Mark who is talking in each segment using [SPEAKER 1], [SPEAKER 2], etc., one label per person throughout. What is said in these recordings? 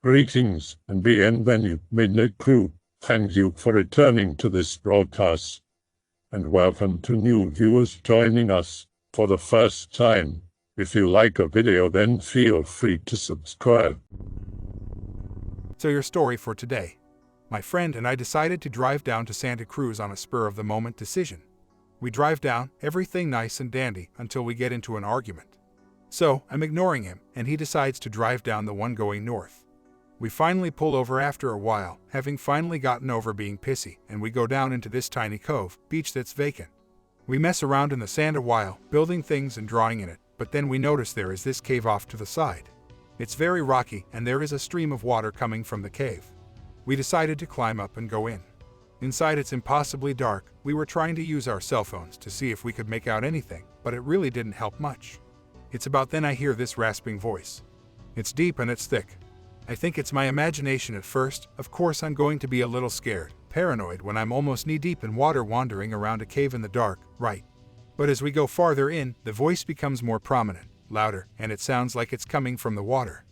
[SPEAKER 1] Greetings and bienvenue, Midnight Crew. Thank you for returning to this broadcast, and welcome to new viewers joining us for the first time. If you like a video, then feel free to subscribe.
[SPEAKER 2] So your story for today. My friend and I decided to drive down to Santa Cruz on a spur-of-the-moment decision. We drive down, everything nice and dandy, until we get into an argument. So, I'm ignoring him, and he decides to drive down the one going north. We finally pull over after a while, having finally gotten over being pissy, and we go down into this tiny cove, beach that's vacant. We mess around in the sand a while, building things and drawing in it, but then we notice there is this cave off to the side. It's very rocky, and there is a stream of water coming from the cave. We decided to climb up and go in. Inside it's impossibly dark. We were trying to use our cell phones to see if we could make out anything, but it really didn't help much. It's about then I hear this rasping voice. It's deep and it's thick. I think it's my imagination at first. Of course I'm going to be a little scared, paranoid when I'm almost knee-deep in water wandering around a cave in the dark, right? But as we go farther in, the voice becomes more prominent, louder, and it sounds like it's coming from the water.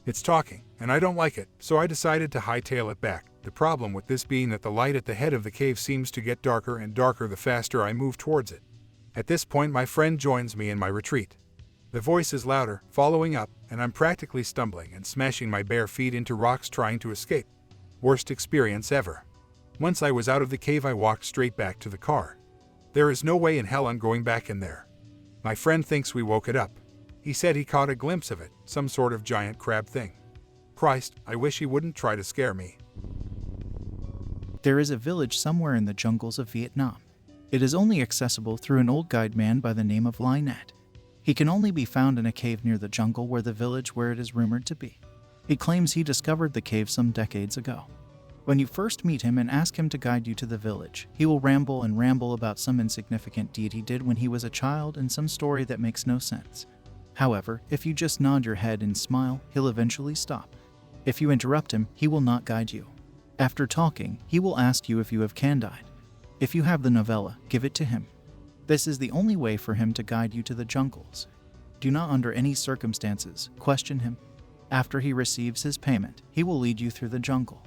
[SPEAKER 2] It's talking, and I don't like it, so I decided to hightail it back. The problem with this being that the light at the head of the cave seems to get darker and darker the faster I move towards it. At this point my friend joins me in my retreat. The voice is louder, following up, and I'm practically stumbling and smashing my bare feet into rocks trying to escape. Worst experience ever. Once I was out of the cave I walked straight back to the car. There is no way in hell I'm going back in there. My friend thinks we woke it up. He said he caught a glimpse of it, some sort of giant crab thing. Christ, I wish he wouldn't try to scare me.
[SPEAKER 3] There is a village somewhere in the jungles of Vietnam. It is only accessible through an old guide man by the name of Linje. He can only be found in a cave near the jungle where it is rumored to be. He claims he discovered the cave some decades ago. When you first meet him and ask him to guide you to the village, he will ramble and ramble about some insignificant deed he did when he was a child and some story that makes no sense. However, if you just nod your head and smile, he'll eventually stop. If you interrupt him, he will not guide you. After talking, he will ask you if you have candide. If you have the novella, give it to him. This is the only way for him to guide you to the jungles. Do not under any circumstances question him. After he receives his payment, he will lead you through the jungle.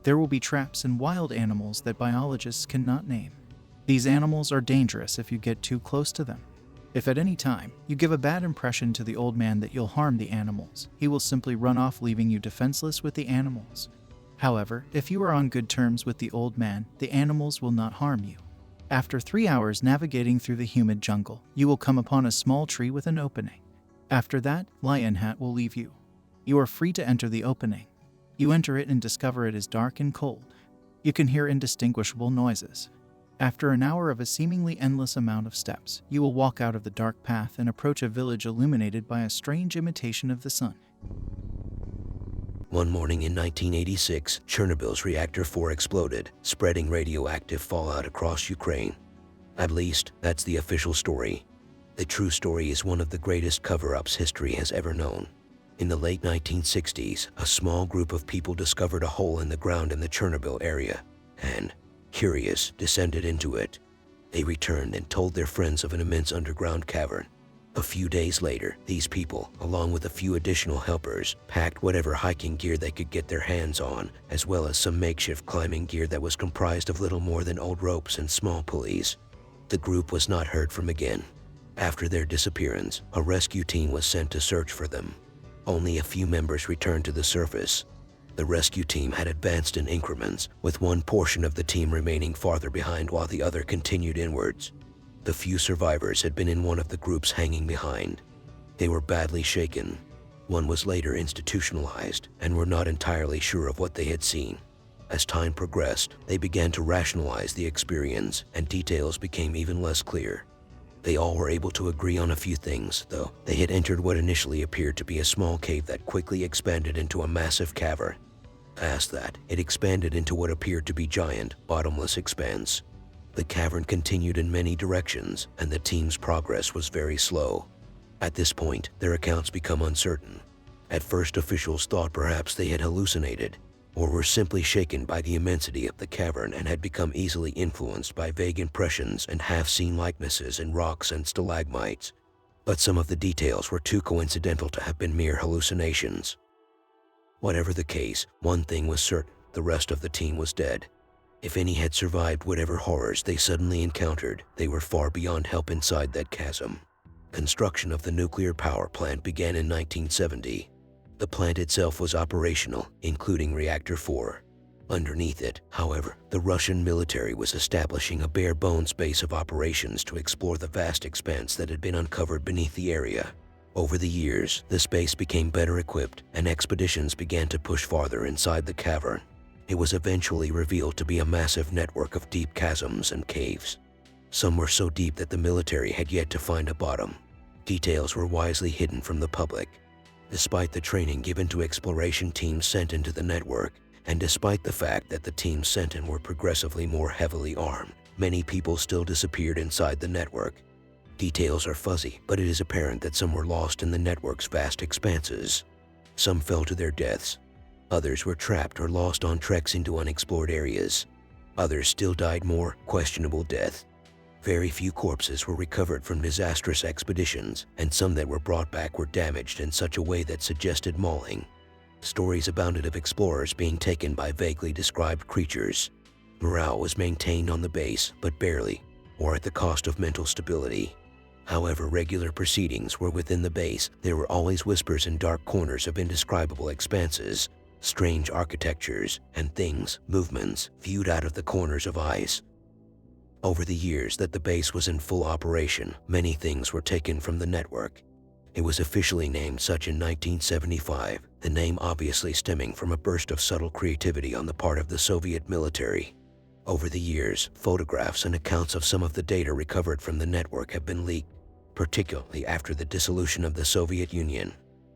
[SPEAKER 3] There will be traps and wild animals that biologists cannot name. These animals are dangerous if you get too close to them. If at any time you give a bad impression to the old man that you'll harm the animals, he will simply run off leaving you defenseless with the animals. However, if you are on good terms with the old man, the animals will not harm you. After 3 hours navigating through the humid jungle, you will come upon a small tree with an opening. After that, Lion Hat will leave you. You are free to enter the opening. You enter it and discover it is dark and cold. You can hear indistinguishable noises. After an hour of a seemingly endless amount of steps, you will walk out of the dark path and approach a village illuminated by a strange imitation of the sun.
[SPEAKER 4] One morning in 1986, Chernobyl's Reactor 4 exploded, spreading radioactive fallout across Ukraine. At least, that's the official story. The true story is one of the greatest cover-ups history has ever known. In the late 1960s, a small group of people discovered a hole in the ground in the Chernobyl area, and, curious, descended into it. They returned and told their friends of an immense underground cavern. A few days later, these people, along with a few additional helpers, packed whatever hiking gear they could get their hands on, as well as some makeshift climbing gear that was comprised of little more than old ropes and small pulleys. The group was not heard from again. After their disappearance, a rescue team was sent to search for them. Only a few members returned to the surface. The rescue team had advanced in increments, with one portion of the team remaining farther behind while the other continued inwards. The few survivors had been in one of the groups hanging behind. They were badly shaken. One was later institutionalized and were not entirely sure of what they had seen. As time progressed, they began to rationalize the experience, and details became even less clear. They all were able to agree on a few things, though. They had entered what initially appeared to be a small cave that quickly expanded into a massive cavern. Past that, it expanded into what appeared to be giant, bottomless expanse. The cavern continued in many directions, and the team's progress was very slow. At this point, their accounts become uncertain. At first, officials thought perhaps they had hallucinated, or were simply shaken by the immensity of the cavern and had become easily influenced by vague impressions and half-seen likenesses in rocks and stalagmites. But some of the details were too coincidental to have been mere hallucinations. Whatever the case, one thing was certain: the rest of the team was dead. If any had survived whatever horrors they suddenly encountered, they were far beyond help inside that chasm. Construction of the nuclear power plant began in 1970. The plant itself was operational, including Reactor 4. Underneath it, however, the Russian military was establishing a bare-bones base of operations to explore the vast expanse that had been uncovered beneath the area. Over the years, the space became better equipped, and expeditions began to push farther inside the cavern. It was eventually revealed to be a massive network of deep chasms and caves. Some were so deep that the military had yet to find a bottom. Details were wisely hidden from the public. Despite the training given to exploration teams sent into the network, and despite the fact that the teams sent in were progressively more heavily armed, many people still disappeared inside the network. Details are fuzzy, but it is apparent that some were lost in the network's vast expanses. Some fell to their deaths. Others were trapped or lost on treks into unexplored areas. Others still died more questionable death. Very few corpses were recovered from disastrous expeditions, and some that were brought back were damaged in such a way that suggested mauling. Stories abounded of explorers being taken by vaguely described creatures. Morale was maintained on the base, but barely, or at the cost of mental stability. However regular proceedings were within the base, there were always whispers in dark corners of indescribable expanses, strange architectures, and things, movements, viewed out of the corners of eyes. Over the years that the base was in full operation, many things were taken from the network. It was officially named such in 1975, the name obviously stemming from a burst of subtle creativity on the part of the Soviet military. Over the years, photographs and accounts of some of the data recovered from the network have been leaked, particularly after the dissolution of the Soviet Union.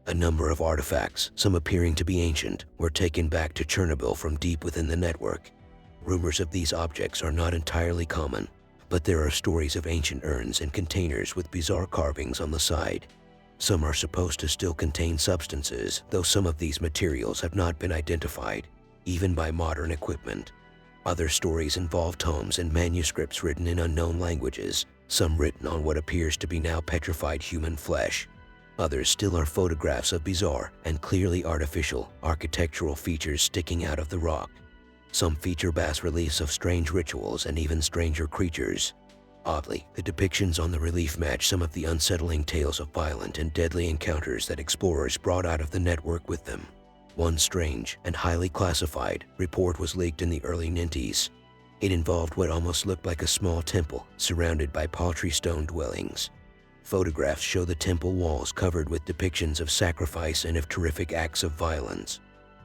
[SPEAKER 4] A number of artifacts, some appearing to be ancient, were taken back to Chernobyl from deep within the network. Rumors of these objects are not entirely common, but there are stories of ancient urns and containers with bizarre carvings on the side. Some are supposed to still contain substances, though some of these materials have not been identified, even by modern equipment. Other stories involve tomes and manuscripts written in unknown languages, some written on what appears to be now petrified human flesh. Others still are photographs of bizarre and clearly artificial architectural features sticking out of the rock. Some feature bas-reliefs of strange rituals and even stranger creatures. Oddly, the depictions on the relief match some of the unsettling tales of violent and deadly encounters that explorers brought out of the network with them. One strange and highly classified report was leaked in the early 90s. It involved what almost looked like a small temple surrounded by paltry stone dwellings. Photographs show the temple walls covered with depictions of sacrifice and of terrific acts of violence.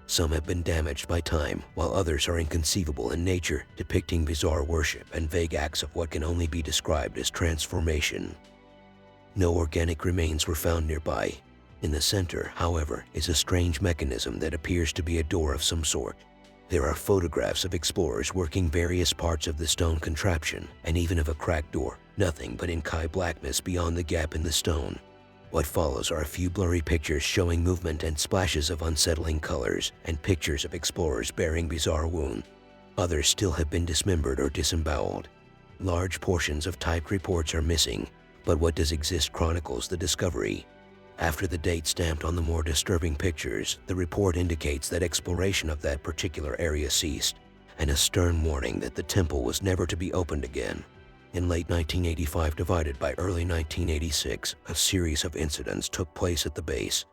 [SPEAKER 4] Some have been damaged by time, while others are inconceivable in nature, depicting bizarre worship and vague acts of what can only be described as transformation. No organic remains were found nearby. In the center, however, is a strange mechanism that appears to be a door of some sort. There are photographs of explorers working various parts of the stone contraption, and even of a cracked door, nothing but inky blackness beyond the gap in the stone. What follows are a few blurry pictures showing movement and splashes of unsettling colors, and pictures of explorers bearing bizarre wounds. Others still have been dismembered or disemboweled. Large portions of typed reports are missing, but what does exist chronicles the discovery. After the date stamped on the more disturbing pictures, the report indicates that exploration of that particular area ceased, and a stern warning that the temple was never to be opened again. In late 1985 divided by early 1986, a series of incidents took place at the base.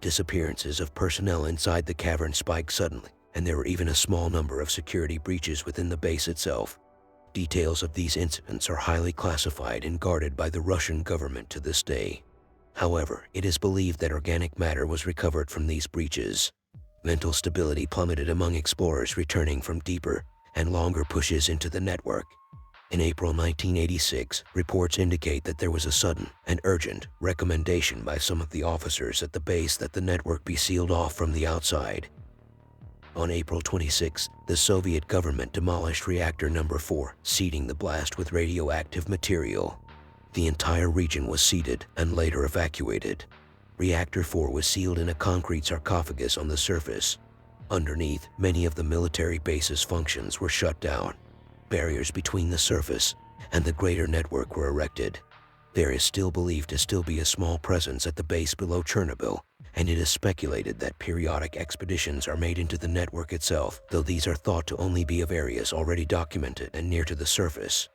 [SPEAKER 4] Disappearances of personnel inside the cavern spiked suddenly, and there were even a small number of security breaches within the base itself. Details of these incidents are highly classified and guarded by the Russian government to this day. However, it is believed that organic matter was recovered from these breaches. Mental stability plummeted among explorers returning from deeper and longer pushes into the network. In April 1986, reports indicate that there was a sudden and urgent recommendation by some of the officers at the base that the network be sealed off from the outside. On April 26, the Soviet government demolished Reactor No. 4, seeding the blast with radioactive material. The entire region was seeded and later evacuated. Reactor 4 was sealed in a concrete sarcophagus on the surface. Underneath, many of the military base's functions were shut down. Barriers between the surface and the greater network were erected. There is still believed to still be a small presence at the base below Chernobyl, and it is speculated that periodic expeditions are made into the network itself, though these are thought to only be of areas already documented and near to the surface.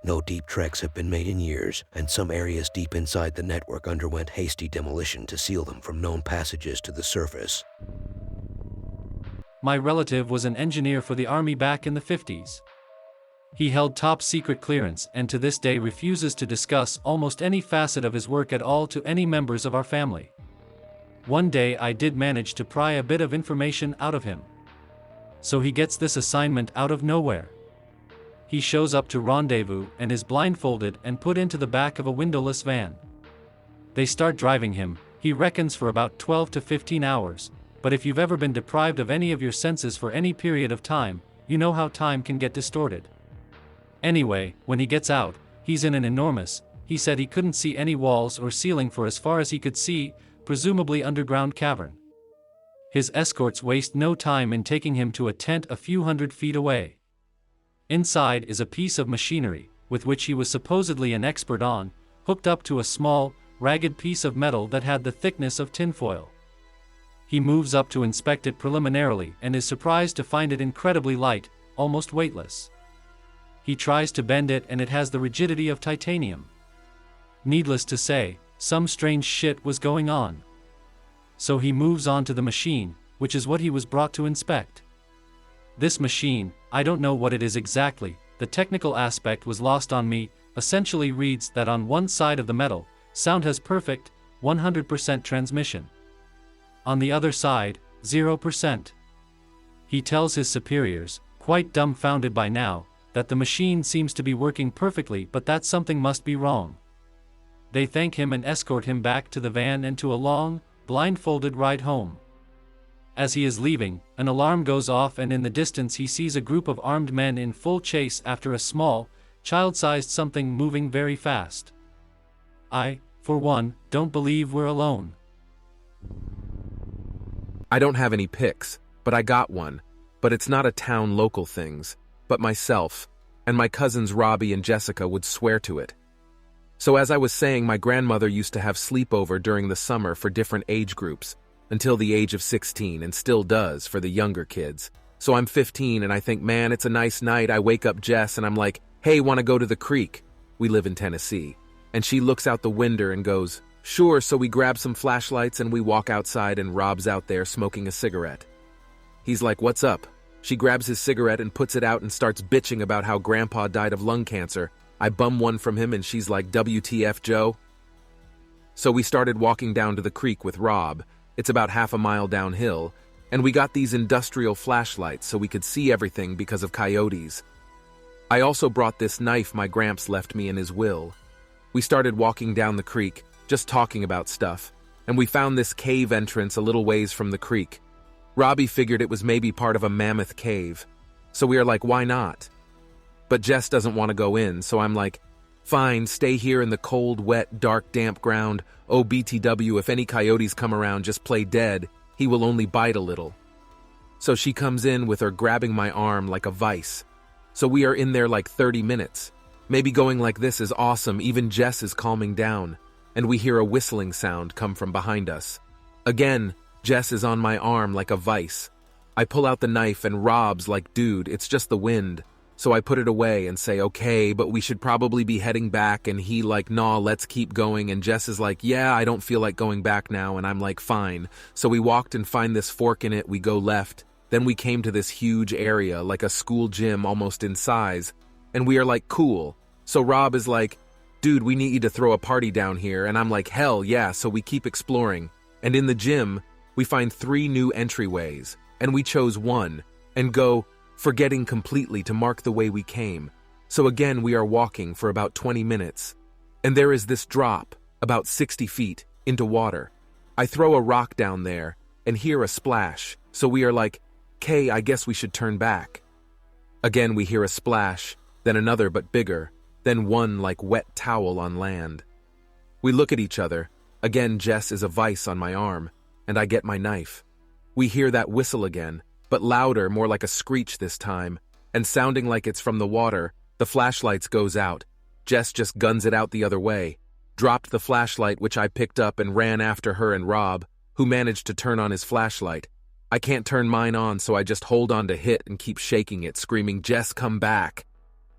[SPEAKER 4] No deep treks have been made in years, and some areas deep inside the network underwent hasty demolition to seal them from known passages to the surface.
[SPEAKER 5] My relative was an engineer for the Army back in the 50s. He held top secret clearance and to this day refuses to discuss almost any facet of his work at all to any members of our family. One day I did manage to pry a bit of information out of him. So he gets this assignment out of nowhere. He shows up to rendezvous and is blindfolded and put into the back of a windowless van. They start driving him, he reckons for about 12 to 15 hours, but if you've ever been deprived of any of your senses for any period of time, you know how time can get distorted. Anyway, when he gets out, he's in an enormous, he said he couldn't see any walls or ceiling for as far as he could see, presumably underground cavern. His escorts waste no time in taking him to a tent a few hundred feet away. Inside is a piece of machinery, with which he was supposedly an expert on, hooked up to a small, ragged piece of metal that had the thickness of tinfoil. He moves up to inspect it preliminarily and is surprised to find it incredibly light, almost weightless. He tries to bend it and it has the rigidity of titanium. Needless to say, some strange shit was going on. So he moves on to the machine, which is what he was brought to inspect. This machine, I don't know what it is exactly, the technical aspect was lost on me, essentially reads that on one side of the metal, sound has perfect, 100% transmission. On the other side, 0%. He tells his superiors, quite dumbfounded by now, that the machine seems to be working perfectly but that something must be wrong. They thank him and escort him back to the van and to a long, blindfolded ride home. As he is leaving, an alarm goes off and in the distance he sees a group of armed men in full chase after a small, child-sized something moving very fast. I, for one, don't believe we're alone.
[SPEAKER 6] I don't have any pics, but I got one. But it's not a town local things, but myself, and my cousins Robbie and Jessica would swear to it. So as I was saying, my grandmother used to have sleepover during the summer for different age groups, until the age of 16, and still does for the younger kids. So I'm 15 and I think, man, it's a nice night. I wake up Jess and I'm like, hey, wanna go to the creek? We live in Tennessee. And she looks out the window and goes, sure, so we grab some flashlights and we walk outside and Rob's out there smoking a cigarette. He's like, what's up? She grabs his cigarette and puts it out and starts bitching about how Grandpa died of lung cancer. I bum one from him and she's like, WTF, Joe? So we started walking down to the creek with Rob. It's about half a mile downhill, and we got these industrial flashlights so we could see everything because of coyotes. I also brought this knife my Gramps left me in his will. We started walking down the creek, just talking about stuff, and we found this cave entrance a little ways from the creek. Robbie figured it was maybe part of a mammoth cave, so we are like, why not? But Jess doesn't want to go in, so I'm like, fine, stay here in the cold, wet, dark, damp ground. Oh, BTW, if any coyotes come around, just play dead. He will only bite a little. So she comes in with her grabbing my arm like a vice. So we are in there like 30 minutes. Maybe going like this is awesome, even Jess is calming down. And we hear a whistling sound come from behind us. Again, Jess is on my arm like a vice. I pull out the knife and Rob's like, dude, it's just the wind. So I put it away and say, okay, but we should probably be heading back, and he like, nah, let's keep going, and Jess is like, yeah, I don't feel like going back now, and I'm like, fine. So we walked and find this fork in it, we go left, then we came to this huge area, like a school gym almost in size, and we are like, cool. So Rob is like, dude, we need you to throw a party down here, and I'm like, hell yeah, so we keep exploring, and in the gym, we find 3 new entryways, and we chose one, and go, forgetting completely to mark the way we came. So again, we are walking for about 20 minutes. And there is this drop, about 60 feet, into water. I throw a rock down there and hear a splash. So we are like, "'Kay, I guess we should turn back." Again, we hear a splash, then another but bigger, then one like wet towel on land. We look at each other. Again, Jess is a vice on my arm, and I get my knife. We hear that whistle again, but louder, more like a screech this time, and sounding like it's from the water. The flashlights goes out. Jess just guns it out the other way, dropped the flashlight which I picked up and ran after her and Rob. who managed to turn on his flashlight. I can't turn mine on, so I just hold on to Hit and keep shaking it, screaming, "Jess, come back!"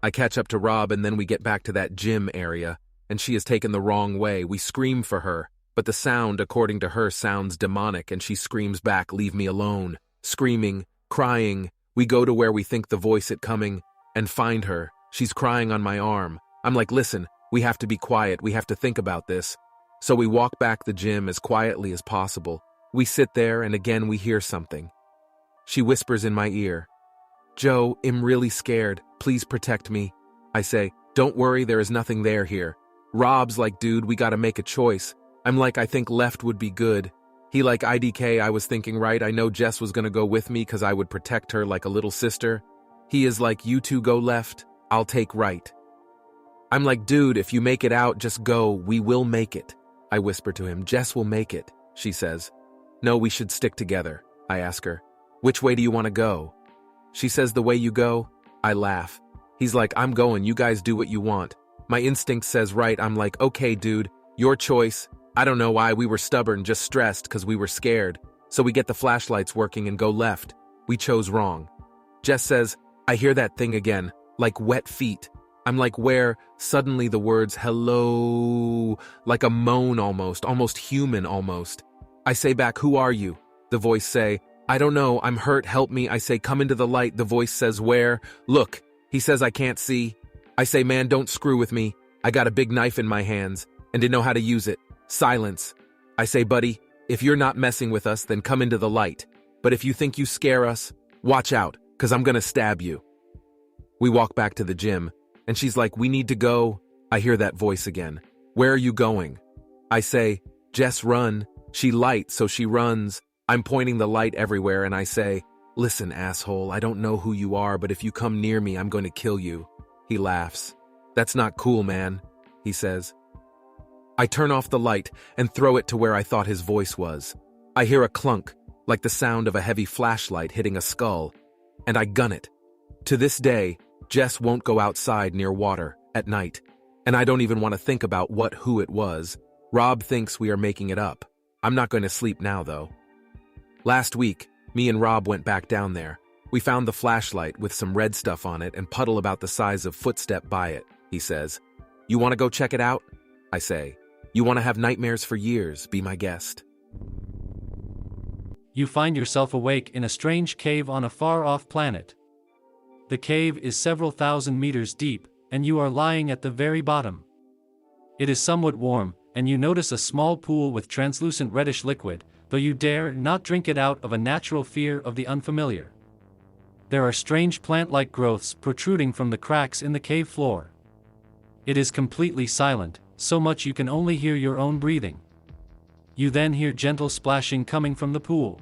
[SPEAKER 6] I catch up to Rob, and then we get back to that gym area, and she has taken the wrong way. We scream for her, but the sound, according to her, sounds demonic, and she screams back, "Leave me alone." Screaming, crying, we go to where we think the voice it coming, and find her. She's crying on my arm. I'm like, "Listen, we have to be quiet, we have to think about this." So we walk back the gym as quietly as possible. We sit there, and again we hear something. She whispers in my ear, "Joe, I'm really scared. Please protect me." I say, "Don't worry, there is nothing there here." Rob's like, "Dude, we gotta make a choice." I'm like, "I think left would be good." He like, "IDK, I was thinking right. I know Jess was gonna go with me because I would protect her like a little sister." He is like, "You two go left, I'll take right." I'm like, "Dude, if you make it out, just go. We will make it." I whisper to him, "Jess will make it," she says. "No, we should stick together." I ask her, "Which way do you want to go?" She says, "The way you go." I laugh. He's like, "I'm going, you guys do what you want." My instinct says right. I'm like, "Okay, dude, your choice." I don't know why, we were stubborn, just stressed because we were scared. So we get the flashlights working and go left. We chose wrong. Jess says, "I hear that thing again, like wet feet." I'm like, "Where?" Suddenly the words, "hello," like a moan almost human almost. I say back, "Who are you?" The voice say, "I don't know, I'm hurt, help me." I say, "Come into the light." The voice says, "Where?" "Look." He says, "I can't see." I say, "Man, don't screw with me. I got a big knife in my hands and didn't know how to use it." Silence. I say, "Buddy, if you're not messing with us, then come into the light. But if you think you scare us, watch out, because I'm gonna stab you." We walk back to the gym, and she's like, "We need to go." I hear that voice again. "Where are you going?" I say, "Jess, run." She light, so she runs. I'm pointing the light everywhere, and I say, "Listen, asshole, I don't know who you are, but if you come near me, I'm going to kill you." He laughs. "That's not cool, man," he says. I turn off the light and throw it to where I thought his voice was. I hear a clunk, like the sound of a heavy flashlight hitting a skull, and I gun it. To this day, Jess won't go outside near water at night, and I don't even want to think about who it was. Rob thinks we are making it up. I'm not going to sleep now, though. Last week, me and Rob went back down there. We found the flashlight with some red stuff on it and puddle about the size of footstep by it. He says, "You want to go check it out?" I say, "You want to have nightmares for years, be my guest."
[SPEAKER 5] You find yourself awake in a strange cave on a far-off planet. The cave is several thousand meters deep, and you are lying at the very bottom. It is somewhat warm, and you notice a small pool with translucent reddish liquid, though you dare not drink it out of a natural fear of the unfamiliar. There are strange plant-like growths protruding from the cracks in the cave floor. It is completely silent, so much you can only hear your own breathing. You then hear gentle splashing coming from the pool.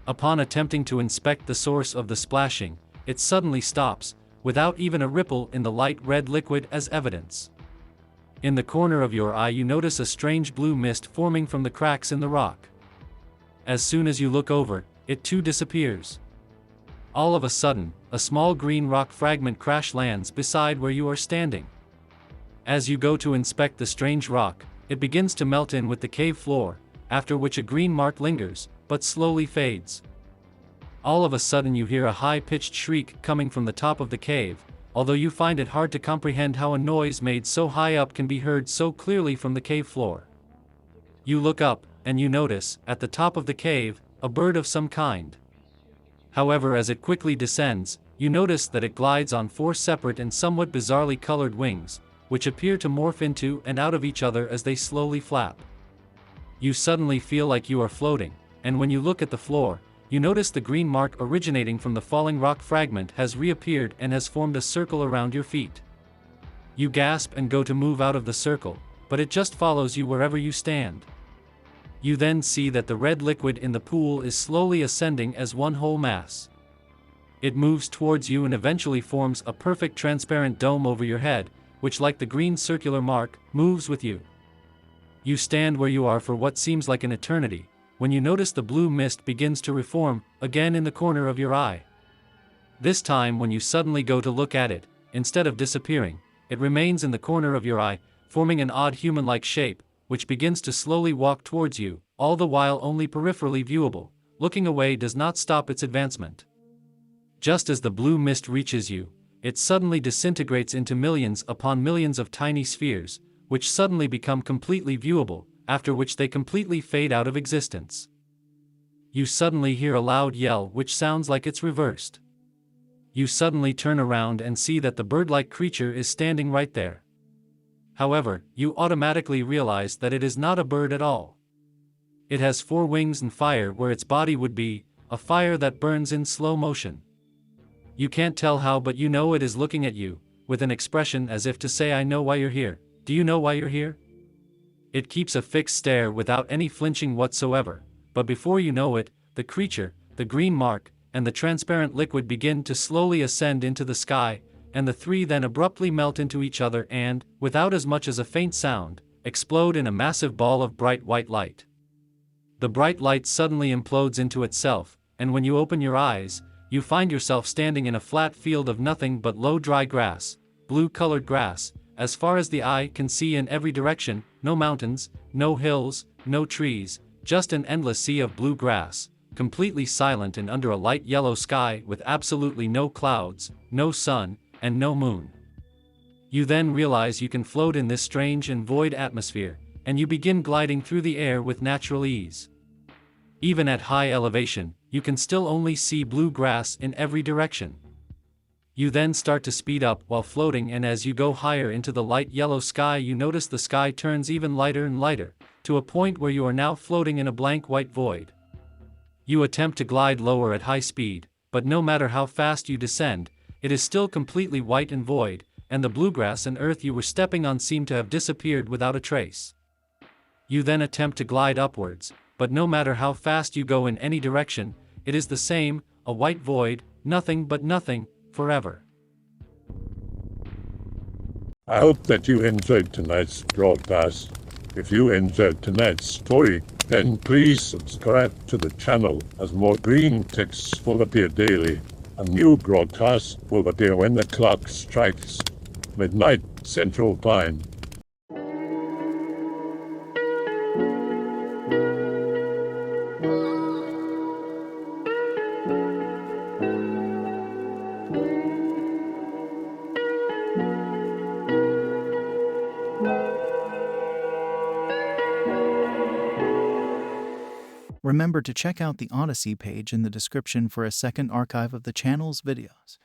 [SPEAKER 5] Upon attempting to inspect the source of the splashing, it suddenly stops, without even a ripple in the light red liquid as evidence. In the corner of your eye you notice a strange blue mist forming from the cracks in the rock. As soon as you look over, it too disappears. All of a sudden, a small green rock fragment crash lands beside where you are standing. As you go to inspect the strange rock, it begins to melt in with the cave floor, after which a green mark lingers, but slowly fades. All of a sudden you hear a high-pitched shriek coming from the top of the cave, although you find it hard to comprehend how a noise made so high up can be heard so clearly from the cave floor. You look up, and you notice, at the top of the cave, a bird of some kind. However, as it quickly descends, you notice that it glides on 4 separate and somewhat bizarrely colored wings, which appear to morph into and out of each other as they slowly flap. You suddenly feel like you are floating, and when you look at the floor, you notice the green mark originating from the falling rock fragment has reappeared and has formed a circle around your feet. You gasp and go to move out of the circle, but it just follows you wherever you stand. You then see that the red liquid in the pool is slowly ascending as one whole mass. It moves towards you and eventually forms a perfect transparent dome over your head, which, like the green circular mark, moves with you. You stand where you are for what seems like an eternity, when you notice the blue mist begins to reform, again in the corner of your eye. This time when you suddenly go to look at it, instead of disappearing, it remains in the corner of your eye, forming an odd human-like shape, which begins to slowly walk towards you, all the while only peripherally viewable. Looking away does not stop its advancement. Just as the blue mist reaches you, it suddenly disintegrates into millions upon millions of tiny spheres, which suddenly become completely viewable, after which they completely fade out of existence. You suddenly hear a loud yell which sounds like it's reversed. You suddenly turn around and see that the bird-like creature is standing right there. However, you automatically realize that it is not a bird at all. It has 4 wings and fire where its body would be, a fire that burns in slow motion. You can't tell how, but you know it is looking at you, with an expression as if to say, "I know why you're here. Do you know why you're here?" It keeps a fixed stare without any flinching whatsoever, but before you know it, the creature, the green mark, and the transparent liquid begin to slowly ascend into the sky, and the 3 then abruptly melt into each other and, without as much as a faint sound, explode in a massive ball of bright white light. The bright light suddenly implodes into itself, and when you open your eyes, you find yourself standing in a flat field of nothing but low dry grass, blue-colored grass, as far as the eye can see in every direction, no mountains, no hills, no trees, just an endless sea of blue grass, completely silent and under a light yellow sky with absolutely no clouds, no sun, and no moon. You then realize you can float in this strange and void atmosphere, and you begin gliding through the air with natural ease. Even at high elevation, you can still only see blue grass in every direction. You then start to speed up while floating, and as you go higher into the light yellow sky, you notice the sky turns even lighter and lighter, to a point where you are now floating in a blank white void. You attempt to glide lower at high speed, but no matter how fast you descend, it is still completely white and void, and the bluegrass and earth you were stepping on seem to have disappeared without a trace. You then attempt to glide upwards, but no matter how fast you go in any direction, it is the same, a white void, nothing but nothing, forever.
[SPEAKER 1] I hope that you enjoyed tonight's broadcast. If you enjoyed tonight's story, then please subscribe to the channel, as more green texts will appear daily. A new broadcast will appear when the clock strikes midnight Central Time.
[SPEAKER 3] Remember to check out the Odyssey page in the description for a second archive of the channel's videos.